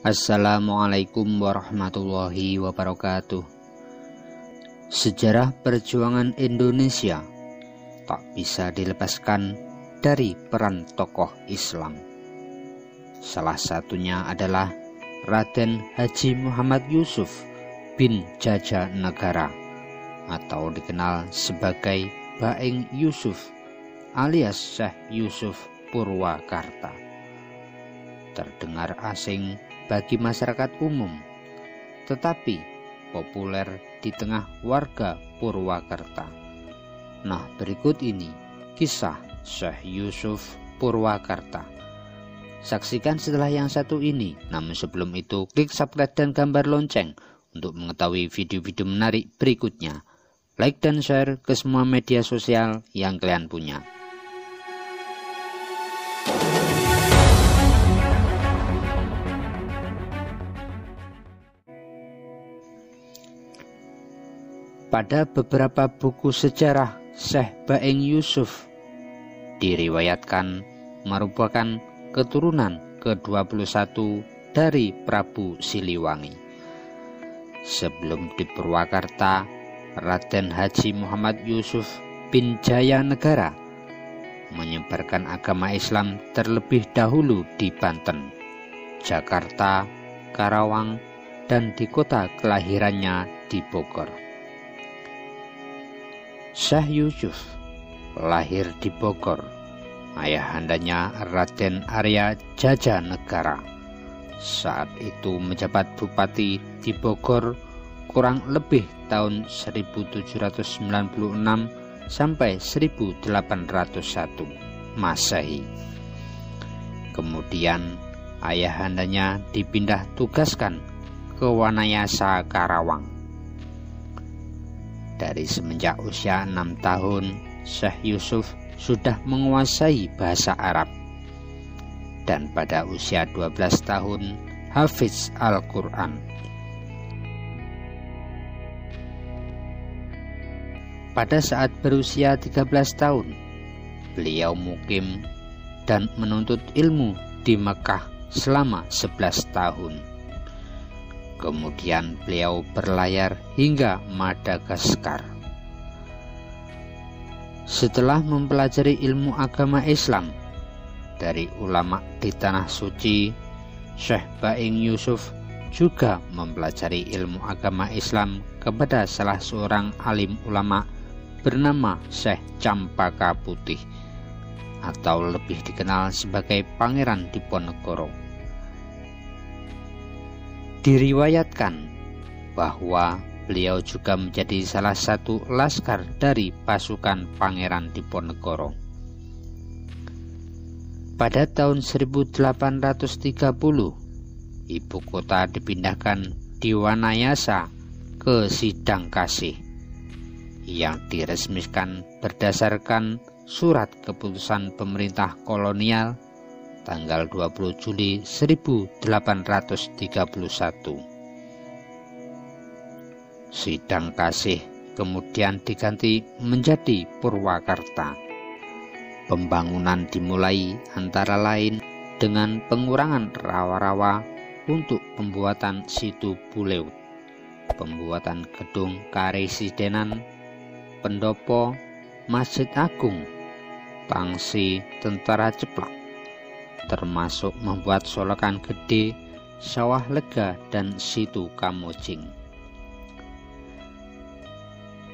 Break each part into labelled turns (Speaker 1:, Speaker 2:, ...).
Speaker 1: Assalamualaikum warahmatullahi wabarakatuh. Sejarah perjuangan Indonesia tak bisa dilepaskan dari peran tokoh Islam. Salah satunya adalah Raden Haji Muhammad Yusuf bin Jajanegara atau dikenal sebagai Baeng Yusuf alias Syekh Yusuf Purwakarta. Terdengar asing bagi masyarakat umum, tetapi populer di tengah warga Purwakarta. Nah, berikut ini kisah Syekh Yusuf Purwakarta. Saksikan setelah yang satu ini. Namun sebelum itu, klik subscribe dan gambar lonceng untuk mengetahui video-video menarik berikutnya. Like dan share ke semua media sosial yang kalian punya. Pada beberapa buku sejarah, Syekh Baeng Yusuf diriwayatkan merupakan keturunan ke-21 dari Prabu Siliwangi. Sebelum di Purwakarta, Raden Haji Muhammad Yusuf bin Jayanegara menyebarkan agama Islam terlebih dahulu di Banten, Jakarta, Karawang, dan di kota kelahirannya di Bogor. Syekh Yusuf lahir di Bogor. Ayahandanya Raden Arya Jajanegara saat itu menjabat bupati di Bogor kurang lebih tahun 1796 sampai 1801 Masehi. Kemudian ayahandanya dipindah tugaskan ke Wanayasa Karawang. Dari semenjak usia 6 tahun, Syekh Yusuf sudah menguasai bahasa Arab. Dan pada usia 12 tahun, hafiz Al-Quran. Pada saat berusia 13 tahun, beliau mukim dan menuntut ilmu di Mekah selama 11 tahun. Kemudian beliau berlayar hingga Madagaskar. Setelah mempelajari ilmu agama Islam dari ulama di Tanah Suci, Syekh Baeng Yusuf juga mempelajari ilmu agama Islam kepada salah seorang alim ulama bernama Syekh Campaka Putih atau lebih dikenal sebagai Pangeran Diponegoro. Diriwayatkan bahwa beliau juga menjadi salah satu laskar dari pasukan Pangeran Diponegoro. Pada tahun 1830, ibu kota dipindahkan di Wanayasa ke Sidangkasih yang diresmikan berdasarkan surat keputusan pemerintah kolonial tanggal 20 Juli 1831. Sidangkasih kemudian diganti menjadi Purwakarta. Pembangunan dimulai antara lain dengan pengurangan rawa-rawa untuk pembuatan situ Buleut, pembuatan gedung karesidenan, pendopo, masjid agung, tangsi tentara Ceplak, termasuk membuat Solokan Gede, Sawah Lega, dan situ Kamojing.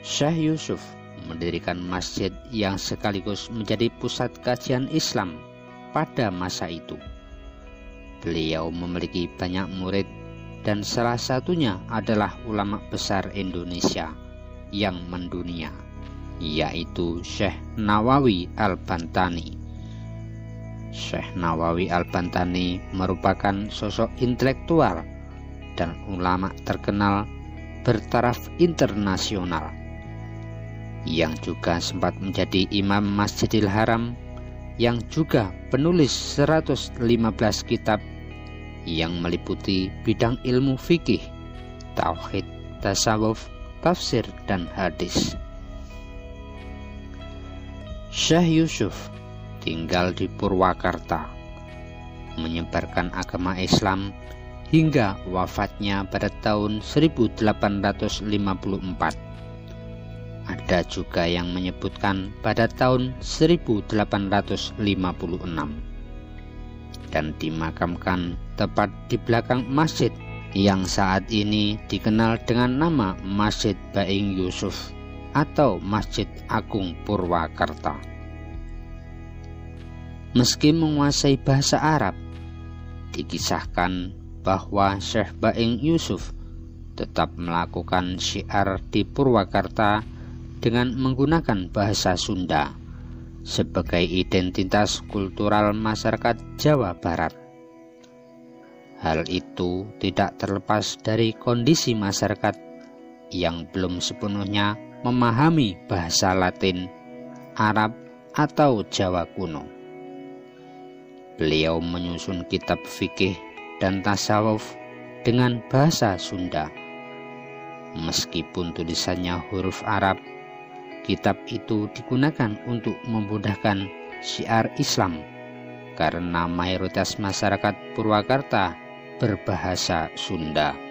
Speaker 1: Syekh Yusuf mendirikan masjid yang sekaligus menjadi pusat kajian Islam pada masa itu. Beliau memiliki banyak murid dan salah satunya adalah ulama besar Indonesia yang mendunia, yaitu Syekh Nawawi Al-Bantani. Syekh Nawawi Al-Bantani merupakan sosok intelektual dan ulama terkenal bertaraf internasional yang juga sempat menjadi imam Masjidil Haram, yang juga penulis 115 kitab yang meliputi bidang ilmu fikih, tauhid, tasawuf, tafsir, dan hadis. Syekh Yusuf tinggal di Purwakarta, menyebarkan agama Islam hingga wafatnya pada tahun 1854. Ada juga yang menyebutkan pada tahun 1856 dan dimakamkan tepat di belakang masjid yang saat ini dikenal dengan nama Masjid Baing Yusuf atau Masjid Agung Purwakarta. Meski menguasai bahasa Arab, dikisahkan bahwa Syekh Baing Yusuf tetap melakukan syiar di Purwakarta dengan menggunakan bahasa Sunda sebagai identitas kultural masyarakat Jawa Barat. Hal itu tidak terlepas dari kondisi masyarakat yang belum sepenuhnya memahami bahasa Latin, Arab, atau Jawa kuno. Beliau menyusun kitab fikih dan tasawuf dengan bahasa Sunda. Meskipun tulisannya huruf Arab, kitab itu digunakan untuk memudahkan syiar Islam karena mayoritas masyarakat Purwakarta berbahasa Sunda.